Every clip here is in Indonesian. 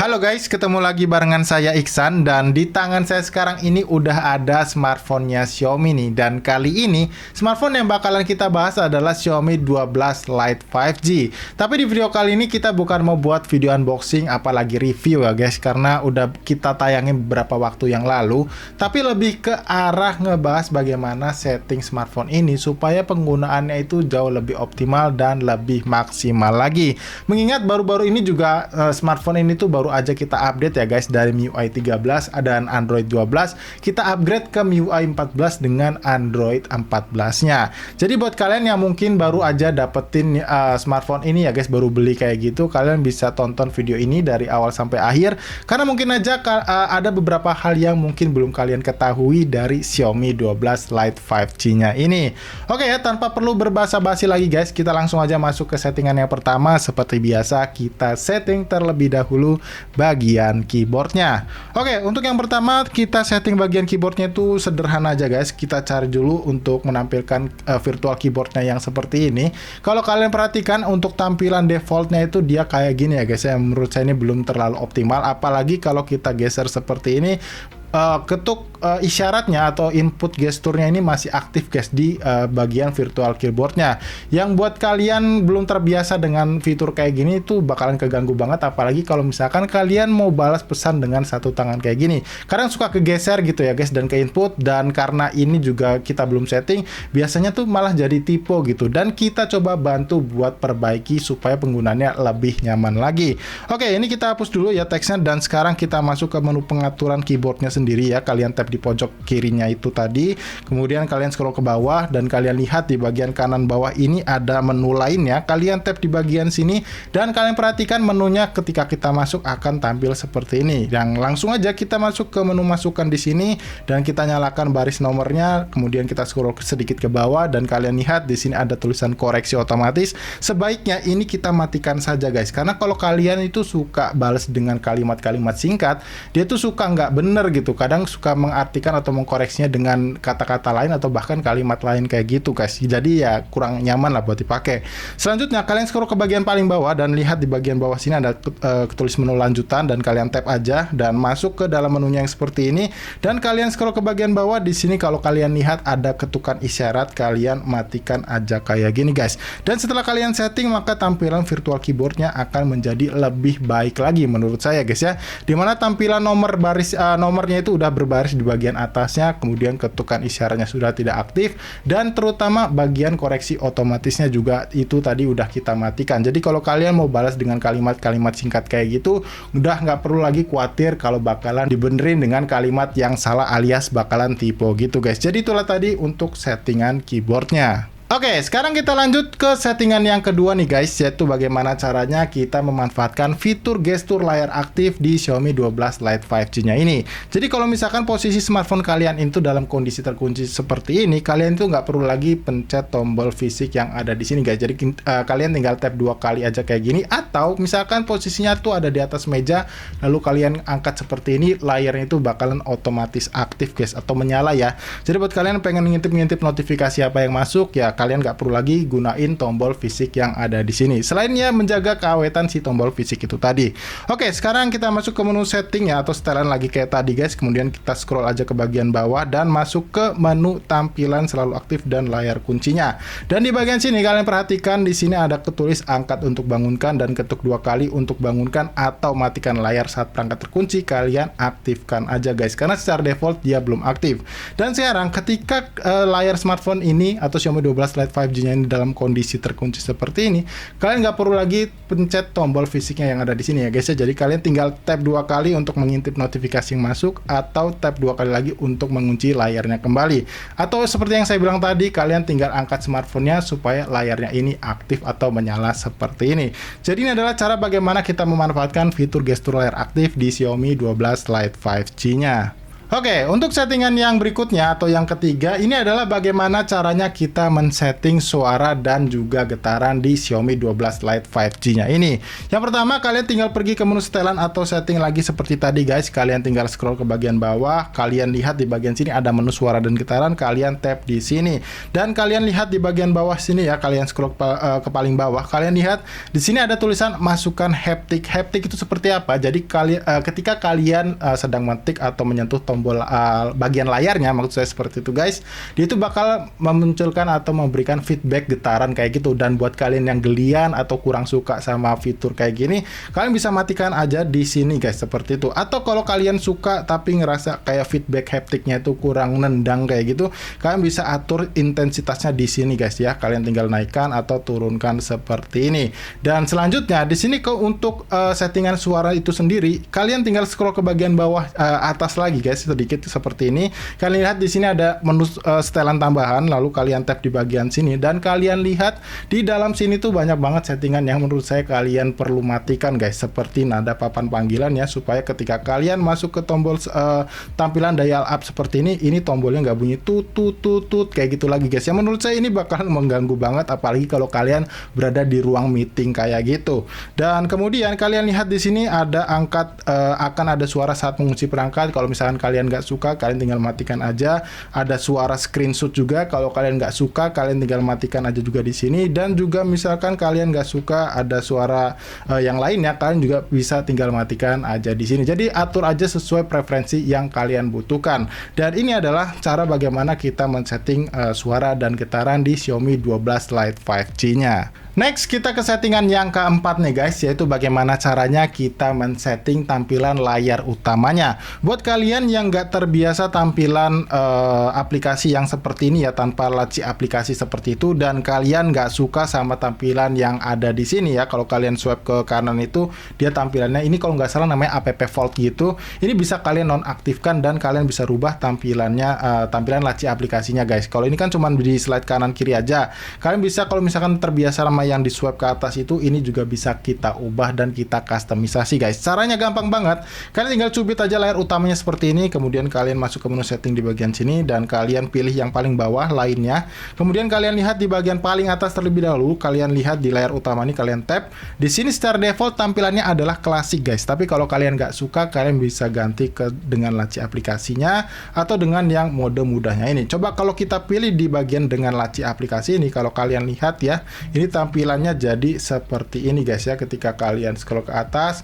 Halo guys, ketemu lagi barengan saya Iksan, dan di tangan saya sekarang ini udah ada smartphone-nya Xiaomi nih. Dan kali ini smartphone yang bakalan kita bahas adalah Xiaomi 12 Lite 5G. Tapi di video kali ini kita bukan mau buat video unboxing apalagi review ya guys, karena udah kita tayangin beberapa waktu yang lalu. Tapi lebih ke arah ngebahas bagaimana setting smartphone ini supaya penggunaannya itu jauh lebih optimal dan lebih maksimal lagi. Mengingat baru-baru ini juga smartphone ini tuh baru aja kita update ya guys, dari MIUI 13 dan Android 12 kita upgrade ke MIUI 14 dengan Android 14-nya. Jadi buat kalian yang mungkin baru aja dapetin smartphone ini ya guys, baru beli kayak gitu, kalian bisa tonton video ini dari awal sampai akhir, karena mungkin aja ada beberapa hal yang mungkin belum kalian ketahui dari Xiaomi 12 Lite 5G-nya ini. Oke ya, tanpa perlu berbasa-basi lagi guys, kita langsung aja masuk ke settingan yang pertama. Seperti biasa, kita setting terlebih dahulu bagian keyboardnya. Oke, untuk yang pertama kita setting bagian keyboardnya itu sederhana aja guys. Kita cari dulu untuk menampilkan virtual keyboardnya yang seperti ini. Kalau kalian perhatikan untuk tampilan defaultnya itu dia kayak gini ya guys. Menurut saya ini belum terlalu optimal, apalagi kalau kita geser seperti ini. Ketuk isyaratnya atau input gesturnya ini masih aktif guys di bagian virtual keyboardnya. Yang buat kalian belum terbiasa dengan fitur kayak gini itu bakalan keganggu banget, apalagi kalau misalkan kalian mau balas pesan dengan satu tangan kayak gini. Kadang suka kegeser gitu ya guys, dan ke input, dan karena ini juga kita belum setting, biasanya tuh malah jadi typo gitu. Dan kita coba bantu buat perbaiki supaya penggunanya lebih nyaman lagi. Oke, ini kita hapus dulu ya teksnya, dan sekarang kita masuk ke menu pengaturan keyboardnya sendiri ya. Kalian tap di pojok kirinya itu tadi, kemudian kalian scroll ke bawah, dan kalian lihat di bagian kanan bawah ini ada menu lainnya. Kalian tap di bagian sini, dan kalian perhatikan menunya ketika kita masuk akan tampil seperti ini. Yang langsung aja kita masuk ke menu masukan di sini, dan kita nyalakan baris nomornya, kemudian kita scroll sedikit ke bawah, dan kalian lihat di sini ada tulisan koreksi otomatis. Sebaiknya ini kita matikan saja guys, karena kalau kalian itu suka balas dengan kalimat-kalimat singkat, dia tuh suka nggak bener gitu. Kadang suka mengartikan atau mengkoreksinya dengan kata-kata lain atau bahkan kalimat lain kayak gitu guys. Jadi ya kurang nyaman lah buat dipakai. Selanjutnya kalian scroll ke bagian paling bawah, dan lihat di bagian bawah sini ada tulis menu lanjutan, dan kalian tap aja dan masuk ke dalam menunya yang seperti ini. Dan kalian scroll ke bagian bawah di sini, kalau kalian lihat ada ketukan isyarat, kalian matikan aja kayak gini guys. Dan setelah kalian setting, maka tampilan virtual keyboardnya akan menjadi lebih baik lagi menurut saya guys ya. Dimana tampilan nomor baris nomornya itu udah berbaris di bagian atasnya, kemudian ketukan isyaratnya sudah tidak aktif, dan terutama bagian koreksi otomatisnya juga itu tadi udah kita matikan. Jadi kalau kalian mau balas dengan kalimat-kalimat singkat kayak gitu, udah nggak perlu lagi khawatir kalau bakalan dibenerin dengan kalimat yang salah alias bakalan typo gitu guys. Jadi itulah tadi untuk settingan keyboardnya. Oke, sekarang kita lanjut ke settingan yang kedua nih guys, yaitu bagaimana caranya kita memanfaatkan fitur gestur layar aktif di Xiaomi 12 Lite 5G-nya ini. Jadi kalau misalkan posisi smartphone kalian itu dalam kondisi terkunci seperti ini, kalian itu nggak perlu lagi pencet tombol fisik yang ada di sini guys. Jadi kalian tinggal tap 2 kali aja kayak gini, atau misalkan posisinya tuh ada di atas meja, lalu kalian angkat seperti ini, layarnya itu bakalan otomatis aktif guys, atau menyala ya. Jadi buat kalian pengen ngintip-ngintip notifikasi apa yang masuk ya, kalian nggak perlu lagi gunain tombol fisik yang ada di sini. Selainnya menjaga keawetan si tombol fisik itu tadi. Oke, sekarang kita masuk ke menu setting ya, atau setelan lagi kayak tadi guys. Kemudian kita scroll aja ke bagian bawah dan masuk ke menu tampilan selalu aktif dan layar kuncinya. Dan di bagian sini kalian perhatikan di sini ada ketulis angkat untuk bangunkan, dan ketuk 2 kali untuk bangunkan atau matikan layar saat perangkat terkunci. Kalian aktifkan aja guys, karena secara default dia belum aktif. Dan sekarang ketika layar smartphone ini atau Xiaomi 12 Lite 5G-nya ini dalam kondisi terkunci seperti ini, kalian nggak perlu lagi pencet tombol fisiknya yang ada di sini ya guys ya. Jadi kalian tinggal tap 2 kali untuk mengintip notifikasi yang masuk, atau tap 2 kali lagi untuk mengunci layarnya kembali. Atau seperti yang saya bilang tadi, kalian tinggal angkat smartphone-nya supaya layarnya ini aktif atau menyala seperti ini. Jadi ini adalah cara bagaimana kita memanfaatkan fitur gestur layar aktif di Xiaomi 12 Lite 5G-nya. Oke, untuk settingan yang berikutnya atau yang ketiga, ini adalah bagaimana caranya kita men-setting suara dan juga getaran di Xiaomi 12 Lite 5G-nya ini. Yang pertama, kalian tinggal pergi ke menu setelan atau setting lagi seperti tadi guys. Kalian tinggal scroll ke bagian bawah, kalian lihat di bagian sini ada menu suara dan getaran, kalian tap di sini. Dan kalian lihat di bagian bawah sini ya, kalian scroll ke paling bawah, kalian lihat di sini ada tulisan masukkan haptik. Haptik itu seperti apa? Jadi ketika kalian sedang mentik atau menyentuh tombol bagian layarnya, maksud saya seperti itu guys, dia itu bakal memunculkan atau memberikan feedback getaran kayak gitu. Dan buat kalian yang gelian atau kurang suka sama fitur kayak gini, kalian bisa matikan aja di sini guys, seperti itu. Atau kalau kalian suka tapi ngerasa kayak feedback haptiknya itu kurang nendang kayak gitu, kalian bisa atur intensitasnya di sini guys ya. Kalian tinggal naikkan atau turunkan seperti ini. Dan selanjutnya di sini untuk settingan suara itu sendiri, kalian tinggal scroll ke bagian bawah atas lagi guys, sedikit seperti ini. Kalian lihat di sini ada menu setelan tambahan, lalu kalian tap di bagian sini dan kalian lihat di dalam sini tuh banyak banget settingan yang menurut saya kalian perlu matikan guys, seperti nada papan panggilan ya, supaya ketika kalian masuk ke tombol tampilan dial up seperti ini tombolnya nggak bunyi tut tut tut tut kayak gitu lagi guys. Yang menurut saya ini bakal mengganggu banget, apalagi kalau kalian berada di ruang meeting kayak gitu. Dan kemudian kalian lihat di sini ada akan ada suara saat mengunci perangkat. Kalau misalkan kalian nggak suka, kalian tinggal matikan aja. Ada suara screenshot juga, kalau kalian nggak suka kalian tinggal matikan aja juga di sini. Dan juga misalkan kalian nggak suka ada suara yang lainnya, kalian juga bisa tinggal matikan aja di sini. Jadi atur aja sesuai preferensi yang kalian butuhkan. Dan ini adalah cara bagaimana kita men-setting suara dan getaran di Xiaomi 12 Lite 5G-nya. Next, kita ke settingan yang keempat nih guys, yaitu bagaimana caranya kita men-setting tampilan layar utamanya. Buat kalian yang nggak terbiasa tampilan aplikasi yang seperti ini ya, tanpa laci aplikasi seperti itu, dan kalian nggak suka sama tampilan yang ada di sini ya. Kalau kalian swipe ke kanan itu, dia tampilannya ini kalau nggak salah namanya app vault gitu. Ini bisa kalian nonaktifkan dan kalian bisa rubah tampilannya, tampilan laci aplikasinya guys. Kalau ini kan cuma di slide kanan kiri aja. Kalian bisa kalau misalkan terbiasa sama yang di swipe ke atas itu, ini juga bisa kita ubah dan kita customisasi guys. Caranya gampang banget. Kalian tinggal cubit aja layar utamanya seperti ini, kemudian kalian masuk ke menu setting di bagian sini dan kalian pilih yang paling bawah lainnya. Kemudian kalian lihat di bagian paling atas terlebih dahulu, kalian lihat di layar utama ini, kalian tap. Di sini secara default tampilannya adalah klasik guys. Tapi kalau kalian nggak suka, kalian bisa ganti dengan laci aplikasinya atau dengan yang mode mudahnya ini. Coba kalau kita pilih di bagian dengan laci aplikasi ini, kalau kalian lihat ya, ini tampilannya jadi seperti ini guys ya. Ketika kalian scroll ke atas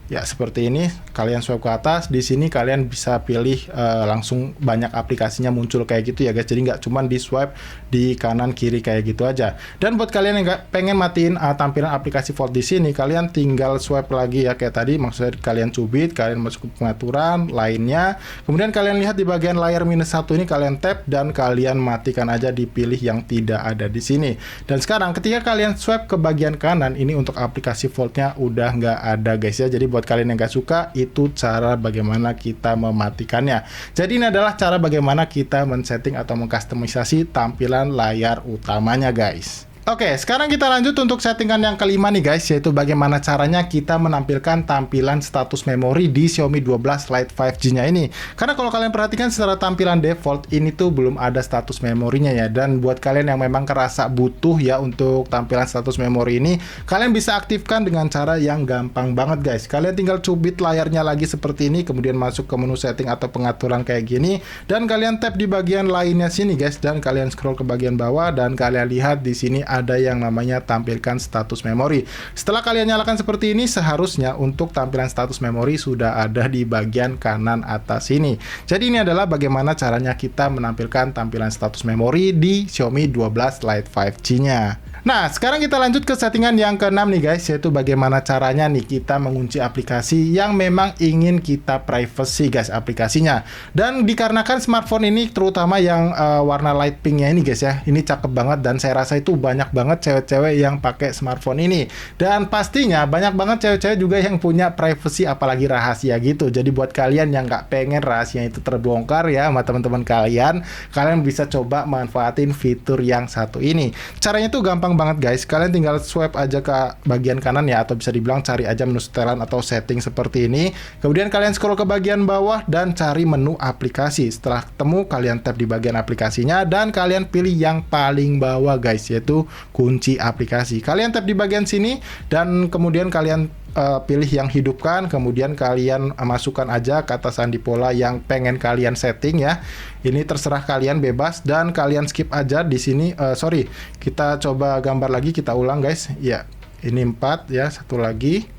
ya seperti ini, kalian swipe ke atas, di sini kalian bisa pilih langsung banyak aplikasinya muncul kayak gitu ya guys. Jadi nggak cuman di swipe di kanan kiri kayak gitu aja. Dan buat kalian yang nggak pengen matiin tampilan aplikasi Vault di sini, kalian tinggal swipe lagi ya kayak tadi. Maksudnya kalian cubit, kalian masuk ke pengaturan lainnya, kemudian kalian lihat di bagian layar -1 ini, kalian tap dan kalian matikan aja, dipilih yang tidak ada di sini. Dan sekarang ketika kalian swipe ke bagian kanan ini, untuk aplikasi Vault-nya udah nggak ada guys ya. Jadi buat kalian yang nggak suka, itu cara bagaimana kita mematikannya. Jadi ini adalah cara bagaimana kita men-setting atau mengkustomisasi tampilan layar utamanya guys. Oke, sekarang kita lanjut untuk settingan yang kelima nih guys, yaitu bagaimana caranya kita menampilkan tampilan status memori di Xiaomi 12 Lite 5G-nya ini. Karena kalau kalian perhatikan secara tampilan default, ini tuh belum ada status memorinya ya. Dan buat kalian yang memang kerasa butuh ya untuk tampilan status memori ini, kalian bisa aktifkan dengan cara yang gampang banget guys. Kalian tinggal cubit layarnya lagi seperti ini, kemudian masuk ke menu setting atau pengaturan kayak gini, dan kalian tap di bagian lainnya sini guys, dan kalian scroll ke bagian bawah, dan kalian lihat di sini ada yang namanya tampilkan status memori. Setelah kalian nyalakan seperti ini, seharusnya untuk tampilan status memori sudah ada di bagian kanan atas ini. Jadi ini adalah bagaimana caranya kita menampilkan tampilan status memori di Xiaomi 12 Lite 5G-nya. Nah, sekarang kita lanjut ke settingan yang keenam nih guys, yaitu bagaimana caranya nih kita mengunci aplikasi yang memang ingin kita privacy guys aplikasinya. Dan dikarenakan smartphone ini terutama yang warna light pinknya ini guys ya, ini cakep banget dan saya rasa itu banyak banget cewek-cewek yang pakai smartphone ini. Dan pastinya banyak banget cewek-cewek juga yang punya privacy apalagi rahasia gitu. Jadi buat kalian yang nggak pengen rahasia itu terbongkar ya sama teman-teman kalian, kalian bisa coba manfaatin fitur yang satu ini. Caranya tuh gampang banget guys. Kalian tinggal swipe aja ke bagian kanan ya, atau bisa dibilang cari aja menu setelan atau setting seperti ini. Kemudian kalian scroll ke bagian bawah dan cari menu aplikasi. Setelah ketemu, kalian tap di bagian aplikasinya dan kalian pilih yang paling bawah guys, yaitu kunci aplikasi. Kalian tap di bagian sini dan kemudian kalian pilih yang hidupkan, kemudian kalian masukkan aja kata sandi pola yang pengen kalian setting ya. Ini terserah kalian, bebas, dan kalian skip aja di sini. Sorry, kita coba gambar lagi, kita ulang guys. Ya, ini 4 ya, satu lagi.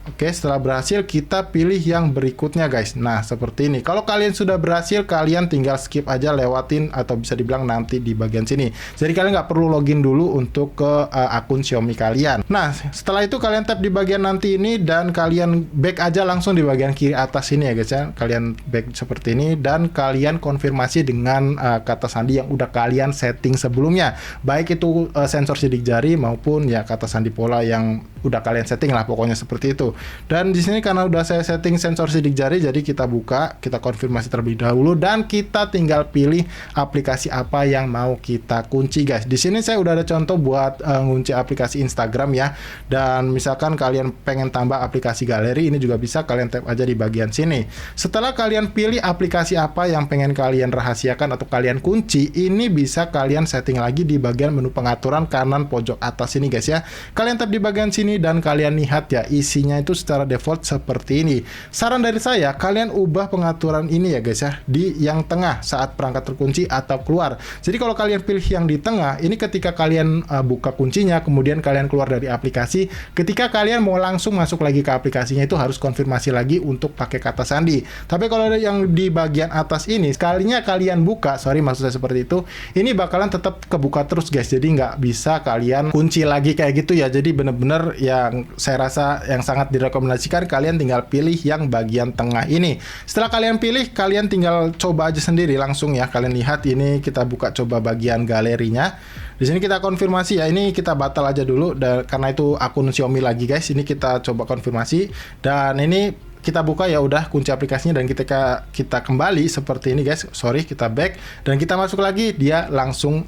Oke, setelah berhasil kita pilih yang berikutnya guys. Nah, seperti ini. Kalau kalian sudah berhasil, kalian tinggal skip aja, lewatin, atau bisa dibilang nanti di bagian sini. Jadi kalian nggak perlu login dulu untuk ke akun Xiaomi kalian. Nah, setelah itu kalian tap di bagian nanti ini dan kalian back aja langsung di bagian kiri atas ini ya guys ya. Kalian back seperti ini dan kalian konfirmasi dengan kata sandi yang udah kalian setting sebelumnya. Baik itu sensor sidik jari maupun ya kata sandi pola yang udah kalian setting lah, pokoknya seperti itu. Dan di sini karena udah saya setting sensor sidik jari, jadi kita buka, kita konfirmasi terlebih dahulu dan kita tinggal pilih aplikasi apa yang mau kita kunci guys. Di sini saya udah ada contoh buat ngunci aplikasi Instagram ya. Dan misalkan kalian pengen tambah aplikasi galeri, ini juga bisa, kalian tap aja di bagian sini. Setelah kalian pilih aplikasi apa yang pengen kalian rahasiakan atau kalian kunci, ini bisa kalian setting lagi di bagian menu pengaturan kanan pojok atas ini guys ya. Kalian tap di bagian sini dan kalian lihat ya, isinya itu secara default seperti ini. Saran dari saya, kalian ubah pengaturan ini ya guys ya, di yang tengah saat perangkat terkunci atau keluar. Jadi kalau kalian pilih yang di tengah, ini ketika kalian buka kuncinya, kemudian kalian keluar dari aplikasi, ketika kalian mau langsung masuk lagi ke aplikasinya itu harus konfirmasi lagi untuk pakai kata sandi. Tapi kalau yang di bagian atas ini, sekalinya kalian buka, sorry maksud saya seperti itu, ini bakalan tetap kebuka terus guys. Jadi nggak bisa kalian kunci lagi kayak gitu ya. Jadi bener-bener yang saya rasa yang sangat direkomendasikan, kalian tinggal pilih yang bagian tengah ini. Setelah kalian pilih, kalian tinggal coba aja sendiri langsung ya. Kalian lihat ini, kita buka coba bagian galerinya. Di sini kita konfirmasi ya, ini kita batal aja dulu karena itu akun Xiaomi lagi guys. Ini kita coba konfirmasi dan ini kita buka ya udah kunci aplikasinya dan kita kembali seperti ini guys. Sorry, kita back dan kita masuk lagi, dia langsung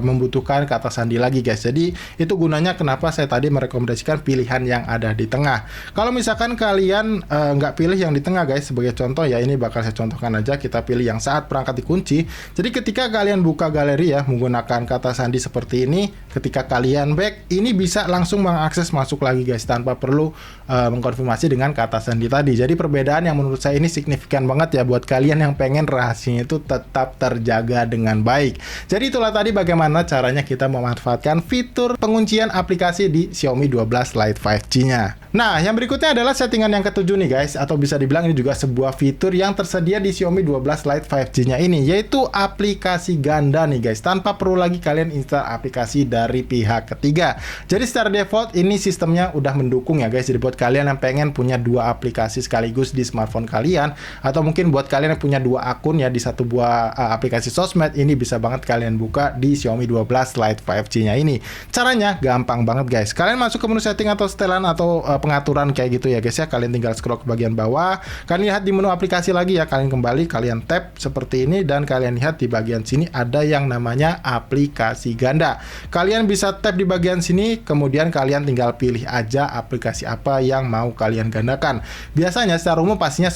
membutuhkan kata sandi lagi guys. Jadi itu gunanya kenapa saya tadi merekomendasikan pilihan yang ada di tengah. Kalau misalkan kalian nggak pilih yang di tengah guys, sebagai contoh ya, ini bakal saya contohkan aja, kita pilih yang saat perangkat dikunci. Jadi ketika kalian buka galeri ya menggunakan kata sandi seperti ini, ketika kalian back, ini bisa langsung mengakses masuk lagi guys tanpa perlu mengkonfirmasi dengan kata sandi tadi. Jadi perbedaan yang menurut saya ini signifikan banget ya buat kalian yang pengen rahasianya itu tetap terjaga dengan baik. Jadi itulah tadi bagaimana caranya kita memanfaatkan fitur penguncian aplikasi di Xiaomi 12 Lite 5G-nya. Nah, yang berikutnya adalah settingan yang ketujuh nih guys, atau bisa dibilang ini juga sebuah fitur yang tersedia di Xiaomi 12 Lite 5G-nya ini, yaitu aplikasi ganda nih guys, tanpa perlu lagi kalian install aplikasi dari pihak ketiga. Jadi secara default ini sistemnya udah mendukung ya guys. Jadi buat kalian yang pengen punya dua aplikasi sekaligus di smartphone kalian, atau mungkin buat kalian yang punya dua akun ya di satu buah aplikasi sosmed, ini bisa banget kalian buka di Xiaomi 12 Lite 5G-nya ini. Caranya gampang banget guys. Kalian masuk ke menu setting atau setelan atau pengaturan kayak gitu ya guys ya. Kalian tinggal scroll ke bagian bawah, kalian lihat di menu aplikasi lagi ya, kalian kembali, kalian tap seperti ini dan kalian lihat di bagian sini ada yang namanya aplikasi ganda. Kalian bisa tap di bagian sini, kemudian kalian tinggal pilih aja aplikasi apa yang mau kalian gandakan. Biasanya secara umum pastinya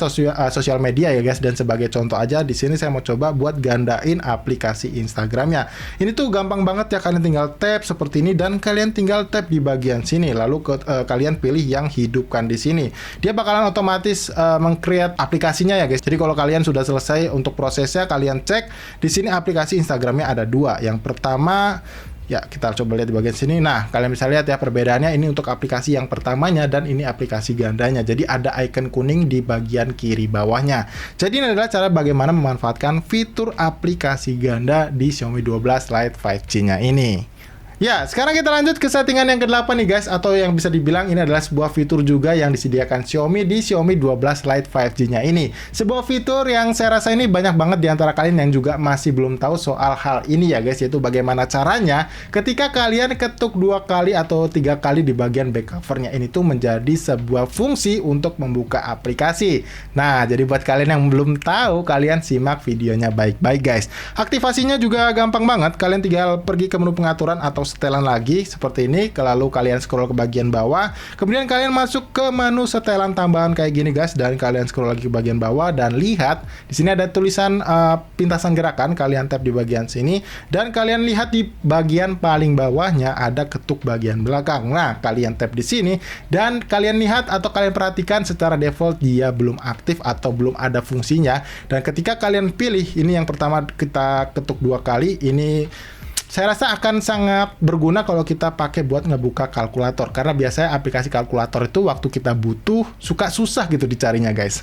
sosial media ya guys, dan sebagai contoh aja di sini saya mau coba buat gandain aplikasi Instagramnya. Ini tuh gampang banget ya, kalian tinggal tap seperti ini dan kalian tinggal tap di bagian sini, lalu kalian pilih yang hidupkan di sini. Dia bakalan otomatis meng-create aplikasinya ya guys. Jadi kalau kalian sudah selesai untuk prosesnya, kalian cek di sini aplikasi Instagramnya ada dua. Yang pertama ya, kita coba lihat di bagian sini. Nah, kalian bisa lihat ya perbedaannya, ini untuk aplikasi yang pertamanya dan ini aplikasi gandanya. Jadi ada icon kuning di bagian kiri bawahnya. Jadi ini adalah cara bagaimana memanfaatkan fitur aplikasi ganda di Xiaomi 12 Lite 5G-nya ini. Ya, sekarang kita lanjut ke settingan yang ke-8 nih guys, atau yang bisa dibilang ini adalah sebuah fitur juga yang disediakan Xiaomi di Xiaomi 12 Lite 5G-nya ini. Sebuah fitur yang saya rasa ini banyak banget di antara kalian yang juga masih belum tahu soal hal ini ya guys, yaitu bagaimana caranya ketika kalian ketuk 2 kali atau 3 kali di bagian back covernya ini tuh menjadi sebuah fungsi untuk membuka aplikasi. Nah, jadi buat kalian yang belum tahu, kalian simak videonya baik-baik guys. Aktivasinya juga gampang banget, kalian tinggal pergi ke menu pengaturan atau setelan lagi seperti ini, lalu kalian scroll ke bagian bawah, kemudian kalian masuk ke menu setelan tambahan kayak gini guys, dan kalian scroll lagi ke bagian bawah dan lihat di sini ada tulisan pintasan gerakan, kalian tap di bagian sini dan kalian lihat di bagian paling bawahnya ada ketuk bagian belakang. Nah, kalian tap di sini dan kalian lihat atau kalian perhatikan secara default dia belum aktif atau belum ada fungsinya, dan ketika kalian pilih ini yang pertama kita ketuk 2 kali, ini saya rasa akan sangat berguna kalau kita pakai buat ngebuka kalkulator, karena biasanya aplikasi kalkulator itu waktu kita butuh suka susah gitu dicarinya guys.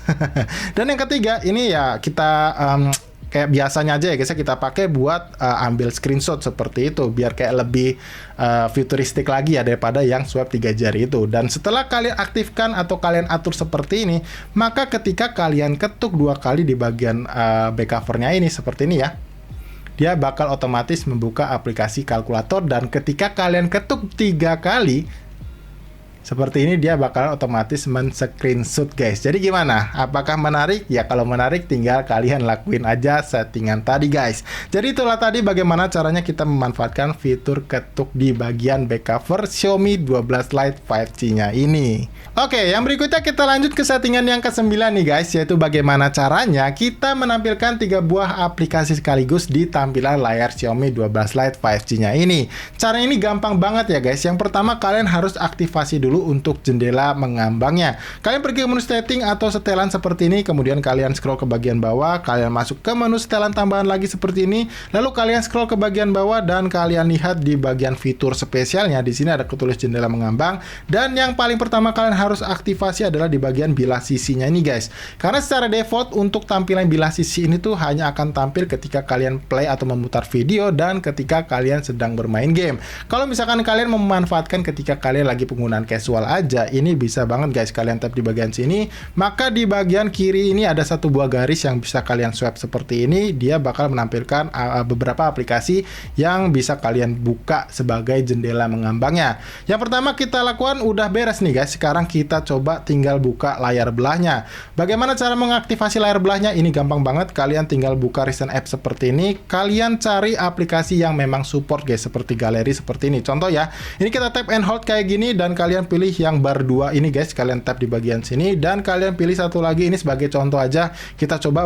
Dan yang ketiga ini ya kita kayak biasanya aja ya guys, kita pakai buat ambil screenshot seperti itu biar kayak lebih futuristik lagi ya daripada yang swipe 3 jari itu. Dan setelah kalian aktifkan atau kalian atur seperti ini, maka ketika kalian ketuk 2 kali di bagian back covernya ini seperti ini ya, dia bakal otomatis membuka aplikasi kalkulator, dan ketika kalian ketuk 3 kali seperti ini dia bakalan otomatis men-screenshot guys. Jadi gimana? Apakah menarik? Ya kalau menarik tinggal kalian lakuin aja settingan tadi guys. Jadi itulah tadi bagaimana caranya kita memanfaatkan fitur ketuk di bagian back cover Xiaomi 12 Lite 5G-nya ini. Oke, yang berikutnya kita lanjut ke settingan yang ke-9 nih guys, yaitu bagaimana caranya kita menampilkan 3 buah aplikasi sekaligus di tampilan layar Xiaomi 12 Lite 5G-nya ini. Cara ini gampang banget ya guys. Yang pertama kalian harus aktivasi dulu untuk jendela mengambangnya. Kalian pergi ke menu setting atau setelan seperti ini, kemudian kalian scroll ke bagian bawah, kalian masuk ke menu setelan tambahan lagi seperti ini, lalu kalian scroll ke bagian bawah dan kalian lihat di bagian fitur spesialnya di sini ada ketulis jendela mengambang, dan yang paling pertama kalian harus aktivasi adalah di bagian bilah sisinya ini guys. Karena secara default untuk tampilan bilah sisi ini tuh hanya akan tampil ketika kalian play atau memutar video dan ketika kalian sedang bermain game. Kalau misalkan kalian memanfaatkan ketika kalian lagi penggunaan casual aja, ini bisa banget guys. Kalian tap di bagian sini, maka di bagian kiri ini ada satu buah garis yang bisa kalian swipe seperti ini. Dia bakal menampilkan beberapa aplikasi yang bisa kalian buka sebagai jendela mengambangnya. Yang pertama kita lakukan udah beres nih guys. Sekarang kita coba tinggal buka layar belahnya. Bagaimana cara mengaktifasi layar belahnya? Ini gampang banget. Kalian tinggal buka recent app seperti ini. Kalian cari aplikasi yang memang support guys, seperti galeri seperti ini. Contoh ya, ini kita tap and hold kayak gini dan kalian pilih yang bar 2 ini guys, kalian tap di bagian sini dan kalian pilih satu lagi. Ini sebagai contoh aja, kita coba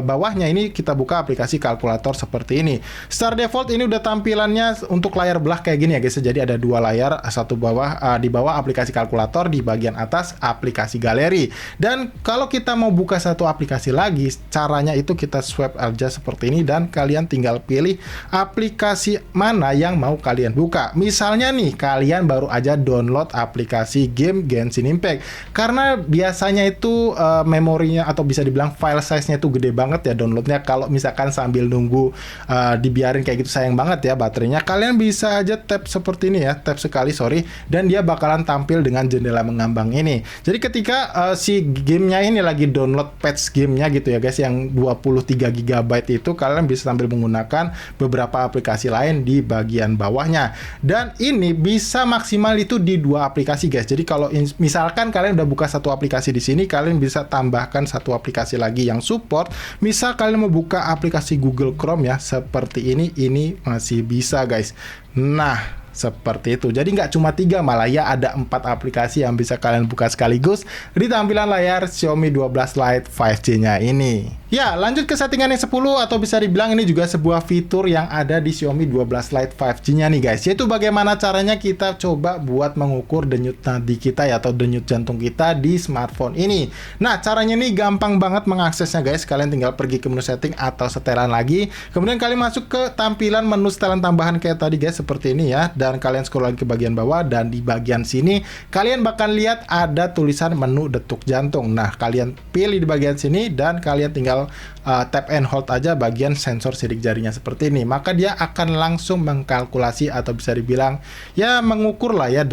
bawahnya ini kita buka aplikasi kalkulator seperti ini. Secara default ini udah tampilannya untuk layar belah kayak gini ya guys. Jadi ada 2 layar, satu bawah di bawah aplikasi kalkulator, di bagian atas aplikasi galeri. Dan kalau kita mau buka satu aplikasi lagi, caranya itu kita swipe aja seperti ini dan kalian tinggal pilih aplikasi mana yang mau kalian buka. Misalnya nih kalian baru aja download aplikasi game Genshin Impact, karena biasanya itu memorinya atau bisa dibilang file size-nya itu gede banget ya downloadnya. Kalau misalkan sambil nunggu dibiarin kayak gitu sayang banget ya baterainya, kalian bisa aja tap seperti ini ya, tap sekali dan dia bakalan tampil dengan jendela mengambang ini. Jadi ketika si gamenya ini lagi download patch gamenya gitu ya guys, yang 23 GB itu kalian bisa sambil menggunakan beberapa aplikasi lain di bagian bawahnya. Dan ini bisa maksimal itu di 2 aplikasi guys. Jadi kalau misalkan kalian udah buka satu aplikasi di sini, kalian bisa tambahkan satu aplikasi lagi yang support. Misal kalian mau buka aplikasi Google Chrome ya, seperti ini masih bisa guys. Nah, seperti itu. Jadi nggak cuma 3, malah ya ada 4 aplikasi yang bisa kalian buka sekaligus di tampilan layar Xiaomi 12 Lite 5G-nya ini. Ya, lanjut ke settingan yang 10, atau bisa dibilang ini juga sebuah fitur yang ada di Xiaomi 12 Lite 5G-nya nih guys. Yaitu bagaimana caranya kita coba buat mengukur denyut nadi kita ya, atau denyut jantung kita di smartphone ini. Nah, caranya ini gampang banget mengaksesnya guys. Kalian tinggal pergi ke menu setting atau setelan lagi. Kemudian kalian masuk ke tampilan menu setelan tambahan kayak tadi guys, seperti ini ya. Dan kalian scroll lagi ke bagian bawah, dan di bagian sini kalian bakal lihat ada tulisan menu detuk jantung. Nah, kalian pilih di bagian sini dan kalian tinggal tap and hold aja bagian sensor sidik jarinya seperti ini. Maka dia akan langsung mengkalkulasi atau bisa dibilang ya mengukur lah ya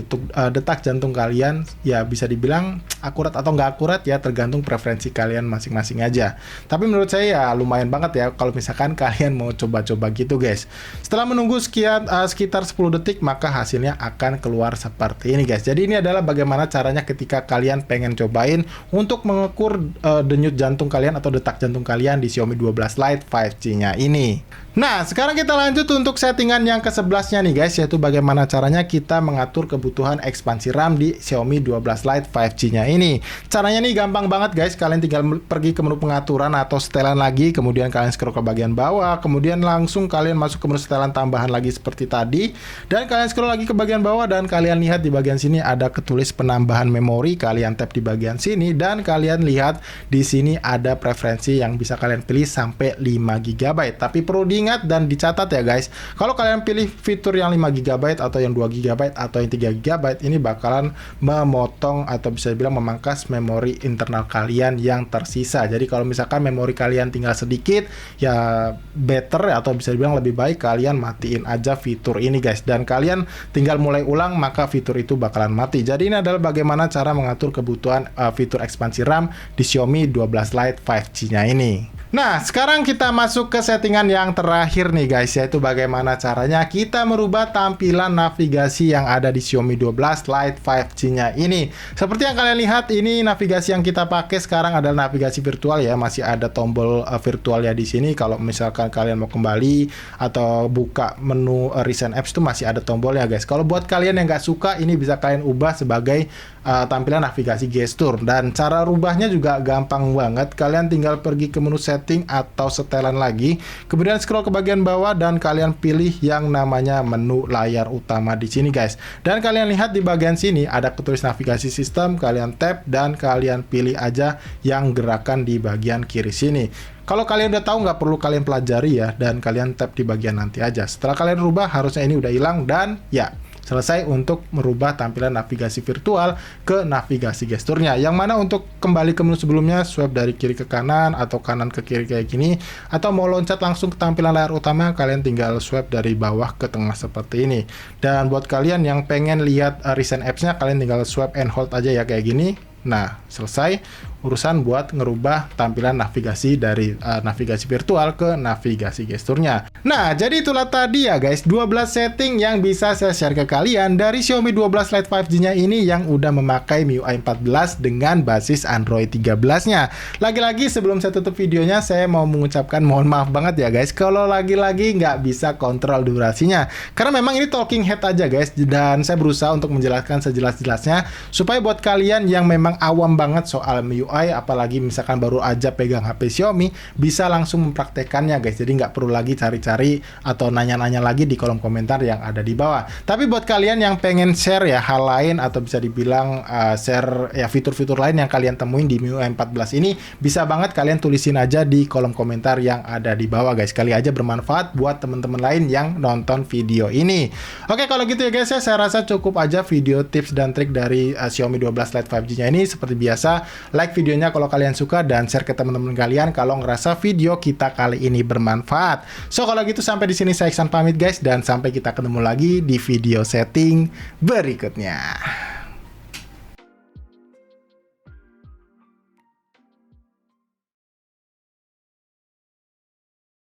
detak jantung kalian. Ya bisa dibilang akurat atau nggak akurat ya, tergantung preferensi kalian masing-masing aja. Tapi menurut saya ya lumayan banget ya kalau misalkan kalian mau coba-coba gitu guys. Setelah menunggu sekitar 10 detik, maka hasilnya akan keluar seperti ini guys. Jadi ini adalah bagaimana caranya ketika kalian pengen cobain untuk mengukur denyut jantung kalian atau detak jantung kalian di Xiaomi 12 Lite 5G-nya ini. Nah, sekarang kita lanjut untuk settingan yang ke-11-nya nih guys, yaitu bagaimana caranya kita mengatur kebutuhan ekspansi RAM di Xiaomi 12 Lite 5G-nya ini. Caranya nih gampang banget guys, kalian tinggal pergi ke menu pengaturan atau setelan lagi, kemudian kalian scroll ke bagian bawah, kemudian langsung kalian masuk ke menu setelan tambahan lagi seperti tadi, dan kalian scroll lagi ke bagian bawah dan kalian lihat di bagian sini ada ketulis penambahan memori, kalian tap di bagian sini dan kalian lihat di sini ada preferensi yang bisa kalian pilih sampai 5 GB. Tapi perlu diingat dan dicatat ya guys, kalau kalian pilih fitur yang 5 GB atau yang 2 GB atau yang 3 GB, ini bakalan memotong atau bisa dibilang memangkas memori internal kalian yang tersisa. Jadi kalau misalkan memori kalian tinggal sedikit, ya better atau bisa dibilang lebih baik kalian matiin aja fitur ini guys, dan kalian tinggal mulai ulang maka fitur itu bakalan mati. Jadi ini adalah bagaimana cara mengatur kebutuhan fitur ekspansi RAM di Xiaomi 12 Lite 5G-nya ini. Nah, sekarang kita masuk ke settingan yang terakhir nih guys, yaitu bagaimana caranya kita merubah tampilan navigasi yang ada di Xiaomi 12 Lite 5G-nya ini. Seperti yang kalian lihat, ini navigasi yang kita pakai sekarang adalah navigasi virtual ya, masih ada tombol virtual ya di sini. Kalau misalkan kalian mau kembali atau buka menu recent apps itu masih ada tombolnya guys. Kalau buat kalian yang nggak suka, ini bisa kalian ubah sebagai tampilan navigasi gestur, dan cara rubahnya juga gampang banget. Kalian tinggal pergi ke menu setting atau setelan lagi, kemudian scroll ke bagian bawah dan kalian pilih yang namanya menu layar utama di sini guys, dan kalian lihat di bagian sini ada ketulis navigasi sistem, kalian tap dan kalian pilih aja yang gerakan di bagian kiri sini. Kalau kalian udah tahu, nggak perlu kalian pelajari ya, dan kalian tap di bagian nanti aja. Setelah kalian rubah, harusnya ini udah hilang dan ya selesai untuk merubah tampilan navigasi virtual ke navigasi gesturnya. Yang mana untuk kembali ke menu sebelumnya, swipe dari kiri ke kanan atau kanan ke kiri kayak gini, atau mau loncat langsung ke tampilan layar utama, kalian tinggal swipe dari bawah ke tengah seperti ini. Dan buat kalian yang pengen lihat recent apps-nya, kalian tinggal swipe and hold aja ya kayak gini. Nah, selesai urusan buat ngerubah tampilan navigasi dari navigasi virtual ke navigasi gesturnya. Nah, jadi itulah tadi ya guys, 12 setting yang bisa saya share ke kalian dari Xiaomi 12 Lite 5G-nya ini yang udah memakai MIUI 14 dengan basis Android 13-nya. Lagi-lagi sebelum saya tutup videonya, saya mau mengucapkan mohon maaf banget ya guys, kalau lagi-lagi nggak bisa kontrol durasinya. Karena memang ini talking head aja guys, dan saya berusaha untuk menjelaskan sejelas-jelasnya, supaya buat kalian yang memang awam banget soal MIUI, apalagi misalkan baru aja pegang HP Xiaomi, bisa langsung mempraktekannya guys. Jadi nggak perlu lagi cari-cari atau nanya-nanya lagi di kolom komentar yang ada di bawah. Tapi buat kalian yang pengen share ya hal lain, atau bisa dibilang share ya fitur-fitur lain yang kalian temuin di MIUI 14 ini, bisa banget kalian tulisin aja di kolom komentar yang ada di bawah guys. Kali aja bermanfaat buat teman-teman lain yang nonton video ini. Oke, kalau gitu ya guys, saya rasa cukup aja video tips dan trik dari Xiaomi 12 Lite 5G-nya ini. Seperti biasa, like videonya kalau kalian suka dan share ke teman-teman kalian kalau ngerasa video kita kali ini bermanfaat. So kalau gitu sampai di sini saya Iksan pamit guys, dan sampai kita ketemu lagi di video setting berikutnya.